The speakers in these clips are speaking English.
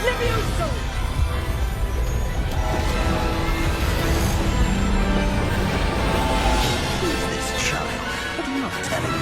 Levioso! Who's this child? What are you not telling me?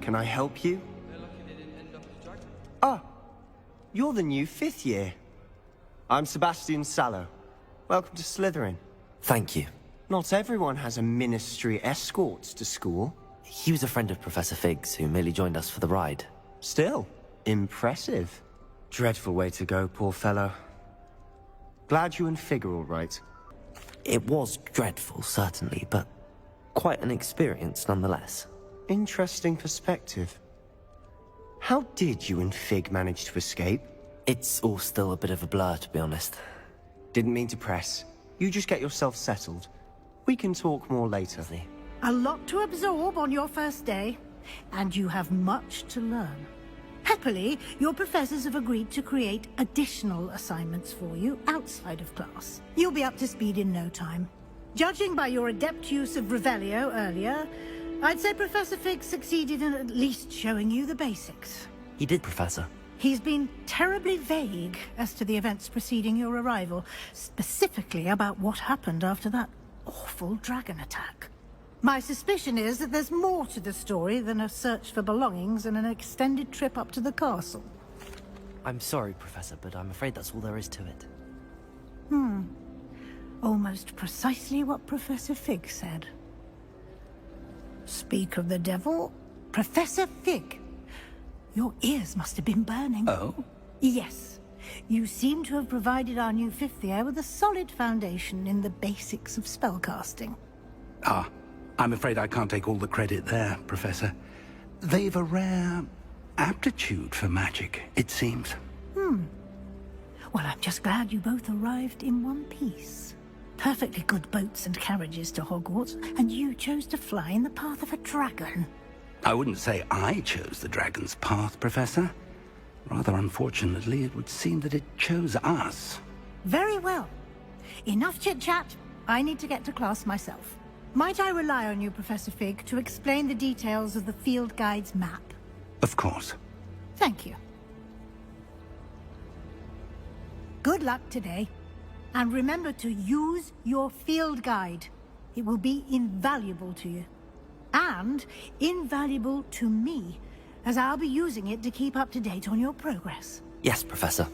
Can I help you? Ah, you're the new 5th year. I'm Sebastian Sallow. Welcome to Slytherin. Thank you. Not everyone has a ministry escort to school. He was a friend of Professor Fig's who merely joined us for the ride. Still, impressive. Dreadful way to go, poor fellow. Glad you and Fig are all right. It was dreadful, certainly, but quite an experience nonetheless. Interesting perspective. How did you and Fig manage to escape? It's all still a bit of a blur, to be honest. Didn't mean to press. You just get yourself settled. We can talk more later. A lot to absorb on your first day, and you have much to learn. Happily, your professors have agreed to create additional assignments for you outside of class. You'll be up to speed in no time. Judging by your adept use of Revelio earlier, I'd say Professor Fig succeeded in at least showing you the basics. He did, Professor. He's been terribly vague as to the events preceding your arrival, specifically about what happened after that awful dragon attack. My suspicion is that there's more to the story than a search for belongings and an extended trip up to the castle. I'm sorry, Professor, but I'm afraid that's all there is to it. Almost precisely what Professor Fig said. Speak of the devil, Professor Fig. Your ears must have been burning. Oh? Yes. You seem to have provided our new 5th year with a solid foundation in the basics of spellcasting. Ah, I'm afraid I can't take all the credit there, Professor. They've a rare aptitude for magic, it seems. Well, I'm just glad you both arrived in one piece. Perfectly good boats and carriages to Hogwarts, and you chose to fly in the path of a dragon. I wouldn't say I chose the dragon's path, Professor. Rather unfortunately, it would seem that it chose us. Very well. Enough chit-chat. I need to get to class myself. Might I rely on you, Professor Fig, to explain the details of the field guide's map? Of course. Thank you. Good luck today. And remember to use your field guide. It will be invaluable to you. And invaluable to me, as I'll be using it to keep up to date on your progress. Yes, Professor.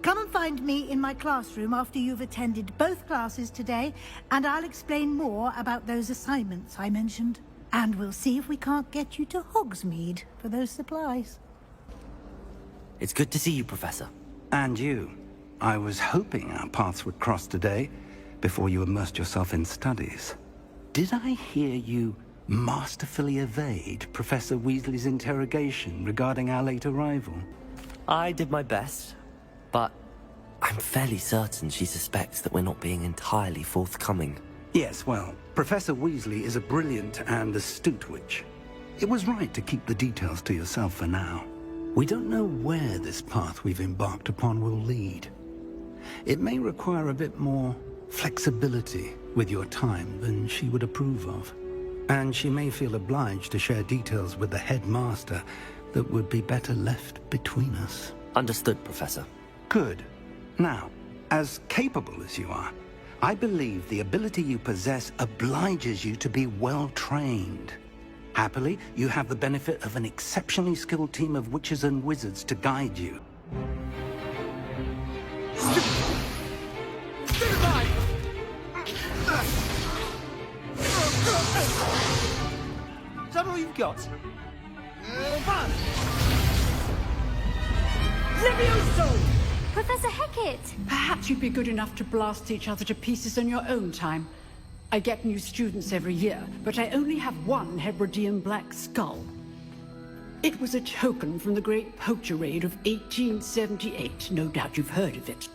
Come and find me in my classroom after you've attended both classes today, and I'll explain more about those assignments I mentioned. And we'll see if we can't get you to Hogsmeade for those supplies. It's good to see you, Professor. And you. I was hoping our paths would cross today, before you immersed yourself in studies. Did I hear you masterfully evade Professor Weasley's interrogation regarding our late arrival? I did my best, but I'm fairly certain she suspects that we're not being entirely forthcoming. Yes, well, Professor Weasley is a brilliant and astute witch. It was right to keep the details to yourself for now. We don't know where this path we've embarked upon will lead. It may require a bit more flexibility with your time than she would approve of. And she may feel obliged to share details with the headmaster that would be better left between us. Understood, Professor. Good. Now, as capable as you are, I believe the ability you possess obliges you to be well trained. Happily, you have the benefit of an exceptionally skilled team of witches and wizards to guide you. Is that all you've got? Levioso! Levioso! Professor Hecat! Perhaps you'd be good enough to blast each other to pieces on your own time. I get new students every year, but I only have one Hebridean black skull. It was a token from the Great Poacher Raid of 1878. No doubt you've heard of it.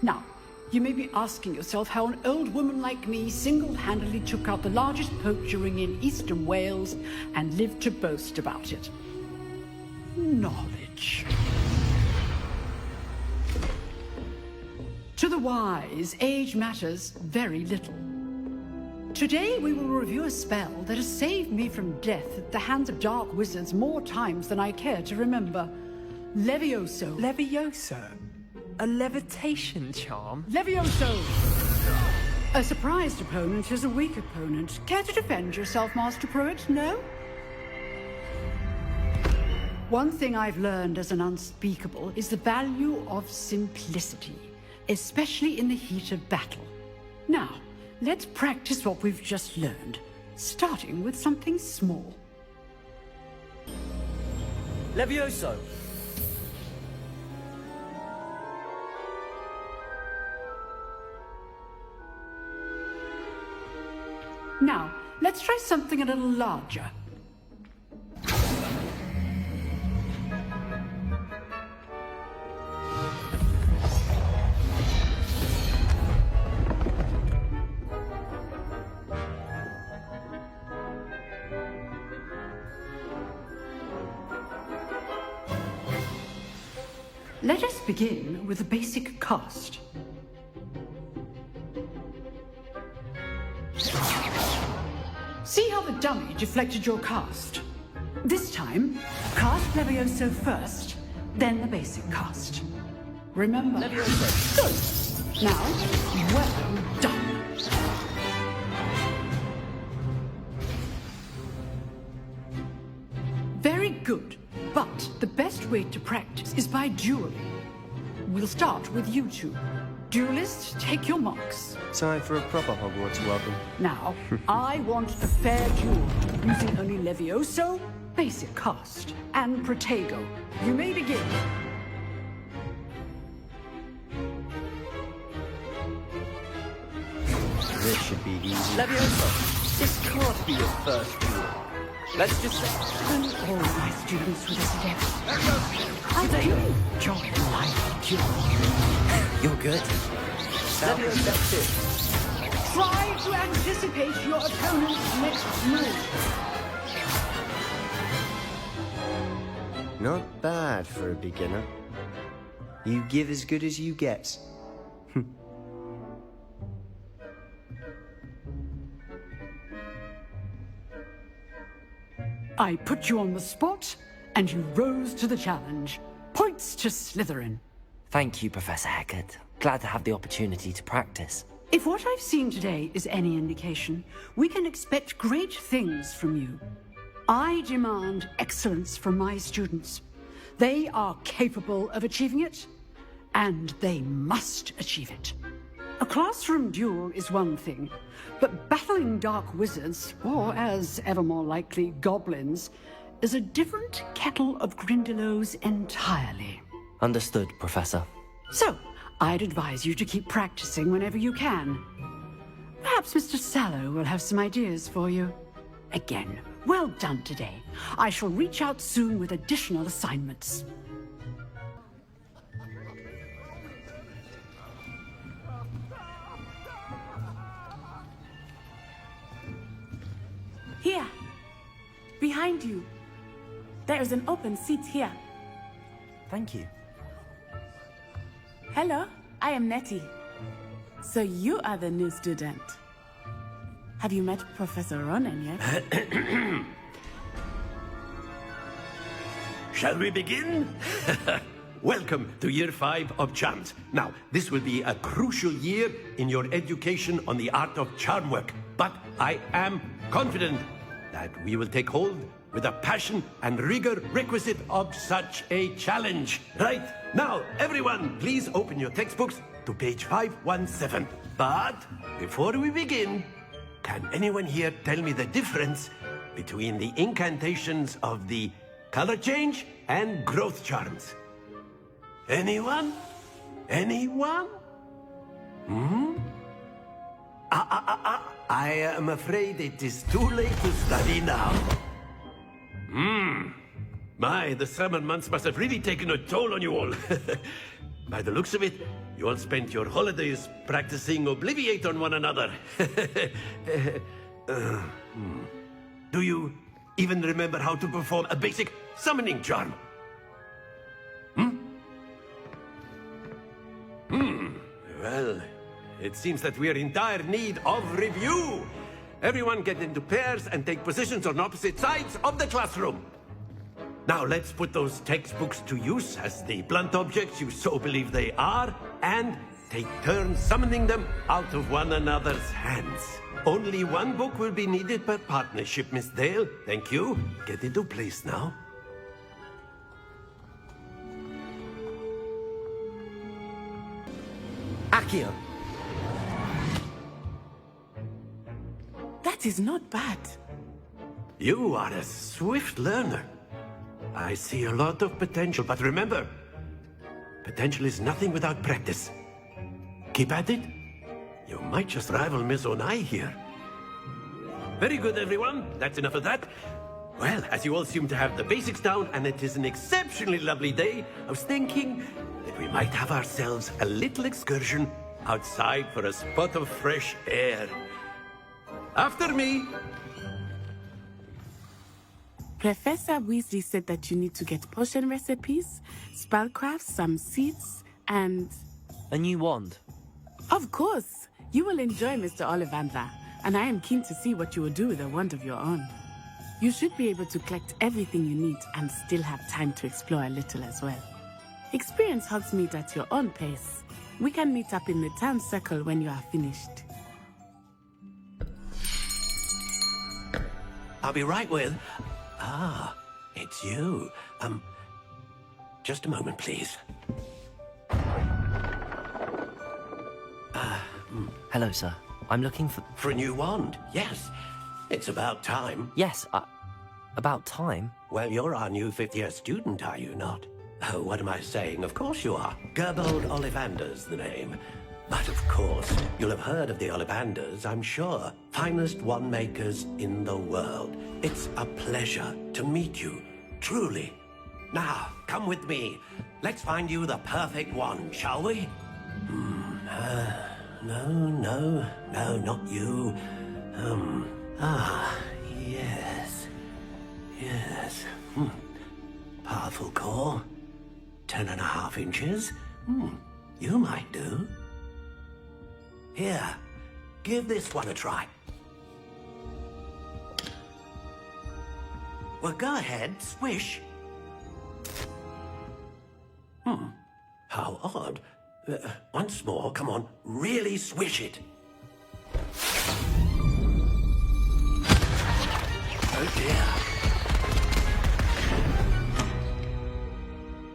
Now, you may be asking yourself how an old woman like me single-handedly took out the largest poacher ring in eastern Wales and lived to boast about it. Knowledge. To the wise, age matters very little. Today we will review a spell that has saved me from death at the hands of dark wizards more times than I care to remember. Levioso. Levioso? A levitation charm? Levioso! A surprised opponent is a weak opponent. Care to defend yourself, Master Pruitt? No? One thing I've learned as an unspeakable is the value of simplicity, especially in the heat of battle. Now, let's practice what we've just learned, starting with something small. Levioso! Now, let's try something a little larger. Let us begin with a basic cast. See how the dummy deflected your cast? This time, cast Levioso first, then the basic cast. Remember? Levioso. Good. Now, well done. Very good. But the best way to practice is by dueling. We'll start with you two. Duelists, take your marks. Time for a proper Hogwarts welcome. Now, I want a fair duel, using only Levioso, basic cast, and Protego. You may begin. This should be easy. Levioso! This can't be your first duel. Let's just say... And all my students with us together. I do enjoy life duel. You're good. Levioso. Try to anticipate your opponent's next move. Not bad for a beginner. You give as good as you get. I put you on the spot, and you rose to the challenge. Points to Slytherin. Thank you, Professor Hecat. Glad to have the opportunity to practice. If what I've seen today is any indication, we can expect great things from you. I demand excellence from my students. They are capable of achieving it, and they must achieve it. A classroom duel is one thing, but battling dark wizards, or as ever more likely, goblins, is a different kettle of Grindylows entirely. Understood, Professor. So, I'd advise you to keep practicing whenever you can. Perhaps Mr. Sallow will have some ideas for you. Again, well done today. I shall reach out soon with additional assignments. Here, behind you. There is an open seat here. Thank you. Hello, I am Nettie. So you are the new student. Have you met Professor Ronan yet? Shall we begin? Welcome to Year 5 of Charms. Now, this will be a crucial year in your education on the art of charm work, but I am confident that we will take hold with the passion and rigor requisite of such a challenge. Right, now, everyone, please open your textbooks to page 517. But before we begin, can anyone here tell me the difference between the incantations of the color change and growth charms? Anyone? Anyone? I am afraid it is too late to study now. My, the summer months must have really taken a toll on you all. By the looks of it, you all spent your holidays practicing Obliviate on one another. Do you even remember how to perform a basic summoning charm? Well, it seems that we are in dire need of review. Everyone get into pairs and take positions on opposite sides of the classroom. Now let's put those textbooks to use as the blunt objects you so believe they are, and take turns summoning them out of one another's hands. Only one book will be needed per partnership, Miss Dale. Thank you. Get into place now. Accio! That is not bad. You are a swift learner. I see a lot of potential, but remember, potential is nothing without practice. Keep at it. You might just rival Miss Onai here. Very good, everyone. That's enough of that. Well, as you all seem to have the basics down, and it is an exceptionally lovely day, I was thinking that we might have ourselves a little excursion outside for a spot of fresh air. After me. Professor Weasley said that you need to get potion recipes, spellcrafts, some seeds, and... A new wand. Of course! You will enjoy Mr. Ollivander, and I am keen to see what you will do with a wand of your own. You should be able to collect everything you need and still have time to explore a little as well. Experience helps meet at your own pace. We can meet up in the town circle when you are finished. I'll be right with... Ah, it's you. Just a moment, please. Hello, sir. I'm looking for... For a new wand, yes. It's about time. Yes, about time? Well, you're our new fifth-year student, are you not? Oh, what am I saying? Of course you are. Gerbold Ollivander's the name. But of course, you'll have heard of the Ollivanders, I'm sure. Finest wand makers in the world. It's a pleasure to meet you, truly. Now, come with me. Let's find you the perfect wand, shall we? No, not you. Yes. Powerful core. 10.5 inches. You might do. Here, give this one a try. Well, go ahead, swish. How odd. Once more, come on, really swish it. Oh dear.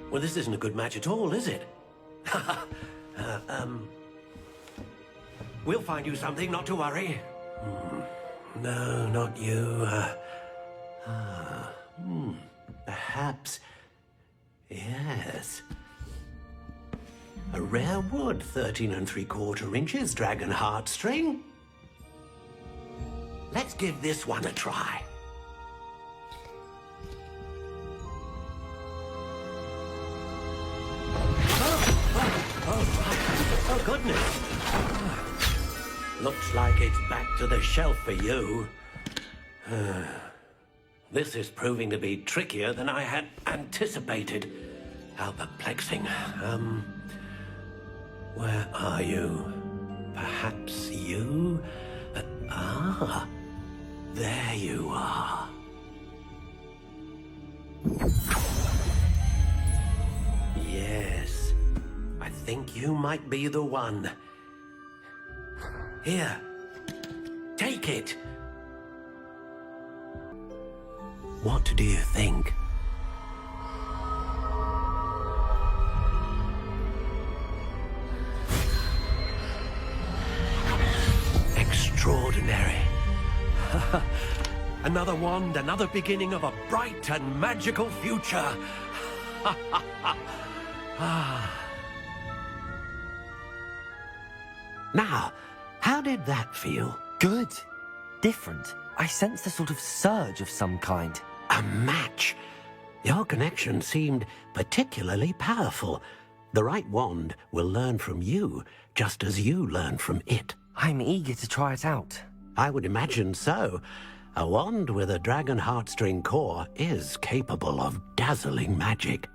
Well, this isn't a good match at all, is it? We'll find you something, not to worry. No, not you. Perhaps... Yes. A rare wood, 13 3/4 inches, dragon heartstring. Let's give this one a try. Oh, goodness. Looks like it's back to the shelf for you. This is proving to be trickier than I had anticipated. How perplexing. Where are you? Perhaps you? There you are. Yes, I think you might be the one. Here, take it. What do you think? Extraordinary. Another wand, another beginning of a bright and magical future. Now, how did that feel? Good. Different. I sensed a sort of surge of some kind. A match. Your connection seemed particularly powerful. The right wand will learn from you, just as you learn from it. I'm eager to try it out. I would imagine so. A wand with a dragon heartstring core is capable of dazzling magic.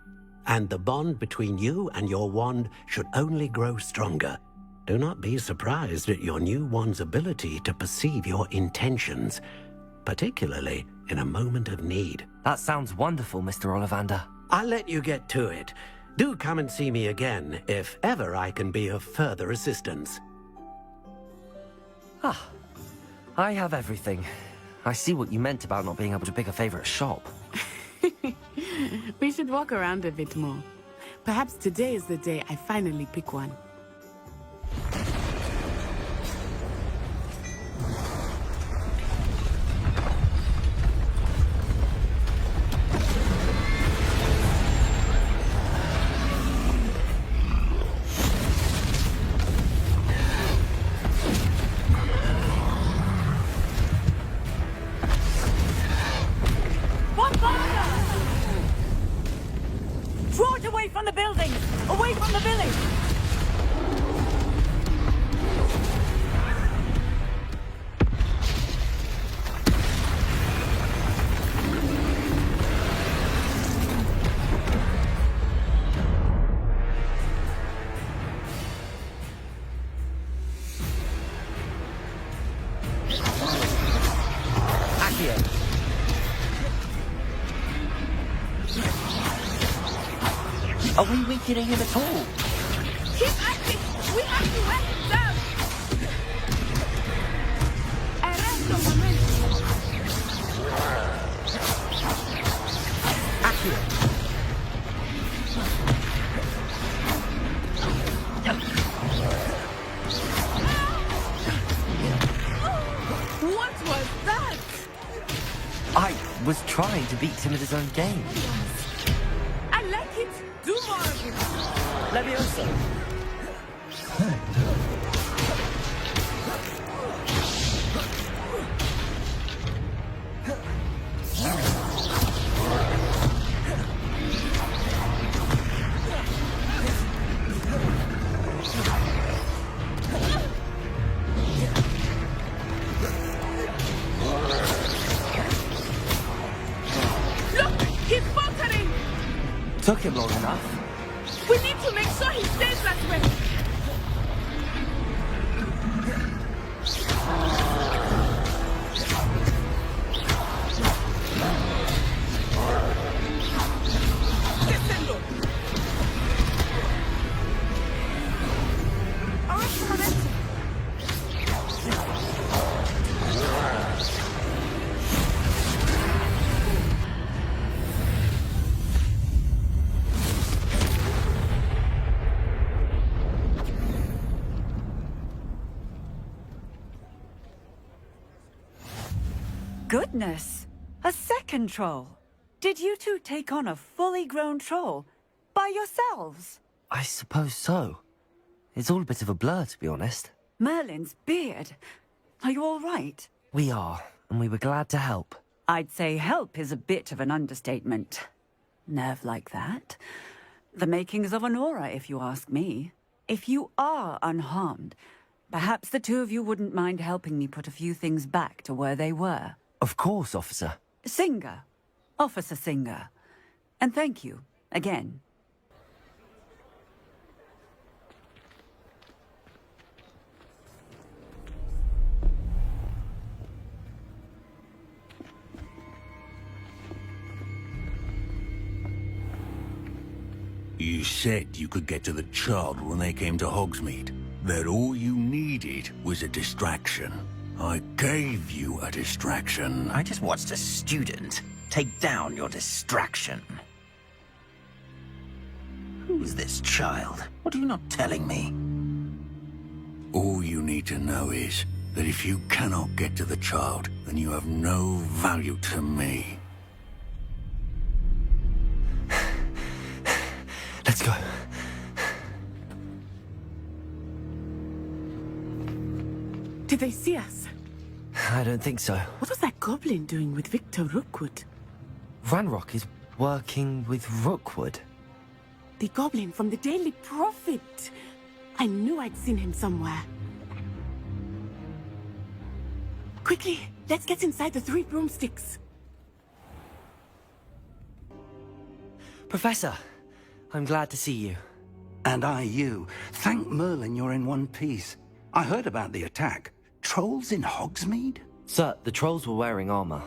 And the bond between you and your wand should only grow stronger. Do not be surprised at your new wand's ability to perceive your intentions, particularly in a moment of need. That sounds wonderful, Mr. Ollivander. I'll let you get to it. Do come and see me again if ever I can be of further assistance. I have everything. I see what you meant about not being able to pick a favorite shop. We should walk around a bit more. Perhaps today is the day I finally pick one. Draw it away from the building! Away from the village! Are we weakening him at all? Keep acting! We have to wear him down! Arresto momento! What was that? I was trying to beat him at his own game. I like it! Do more of it! Leviosa! Look! He's faltering! Took him long enough. We need to make sure he stays that way! Descendo! Arresto momento! Goodness! A second troll! Did you two take on a fully grown troll? By yourselves? I suppose so. It's all a bit of a blur, to be honest. Merlin's beard. Are you all right? We are, and we were glad to help. I'd say help is a bit of an understatement. Nerve like that. The makings of an aura, if you ask me. If you are unharmed, perhaps the two of you wouldn't mind helping me put a few things back to where they were. Of course, officer. Singer. Officer Singer. And thank you, again. You said you could get to the child when they came to Hogsmeade. That all you needed was a distraction. I gave you a distraction. I just watched a student take down your distraction. Who's this child? What are you not telling me? All you need to know is that if you cannot get to the child, then you have no value to me. Let's go. Did they see us? I don't think so. What was that goblin doing with Victor Rookwood? Ranrock is working with Rookwood. The goblin from the Daily Prophet. I knew I'd seen him somewhere. Quickly, let's get inside the 3 broomsticks. Professor, I'm glad to see you. And I you. Thank Merlin you're in one piece. I heard about the attack. Trolls in Hogsmeade? Sir, the trolls were wearing armor.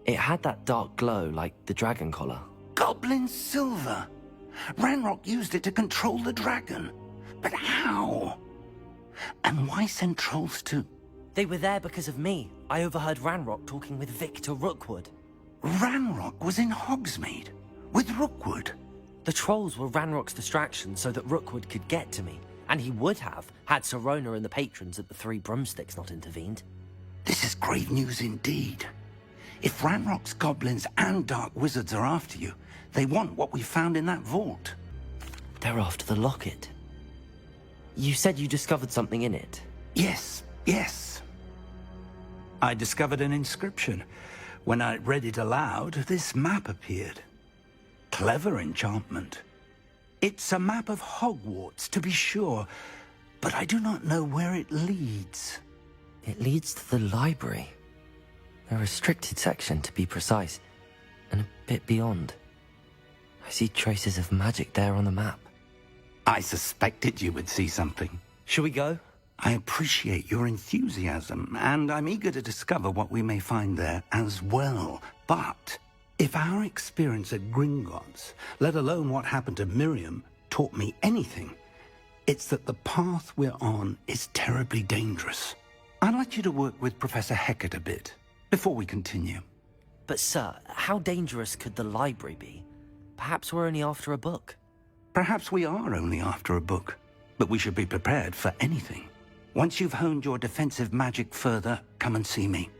It had that dark glow like the dragon collar. Goblin silver. Ranrock used it to control the dragon. But how? And why send trolls to... They were there because of me. I overheard Ranrock talking with Victor Rookwood. Ranrock was in Hogsmeade? With Rookwood? The trolls were Ranrock's distraction so that Rookwood could get to me. And he would have, had Sirona and the patrons at the 3 broomsticks not intervened. This is grave news indeed. If Ranrock's goblins and dark wizards are after you, they want what we found in that vault. They're after the locket. You said you discovered something in it. Yes. I discovered an inscription. When I read it aloud, this map appeared. Clever enchantment. It's a map of Hogwarts, to be sure, but I do not know where it leads. It leads to the library. A restricted section, to be precise, and a bit beyond. I see traces of magic there on the map. I suspected you would see something. Shall we go? I appreciate your enthusiasm, and I'm eager to discover what we may find there as well. But if our experience at Gringotts, let alone what happened to Miriam, taught me anything, it's that the path we're on is terribly dangerous. I'd like you to work with Professor Hecat a bit, before we continue. But sir, how dangerous could the library be? Perhaps we're only after a book. Perhaps we are only after a book, but we should be prepared for anything. Once you've honed your defensive magic further, come and see me.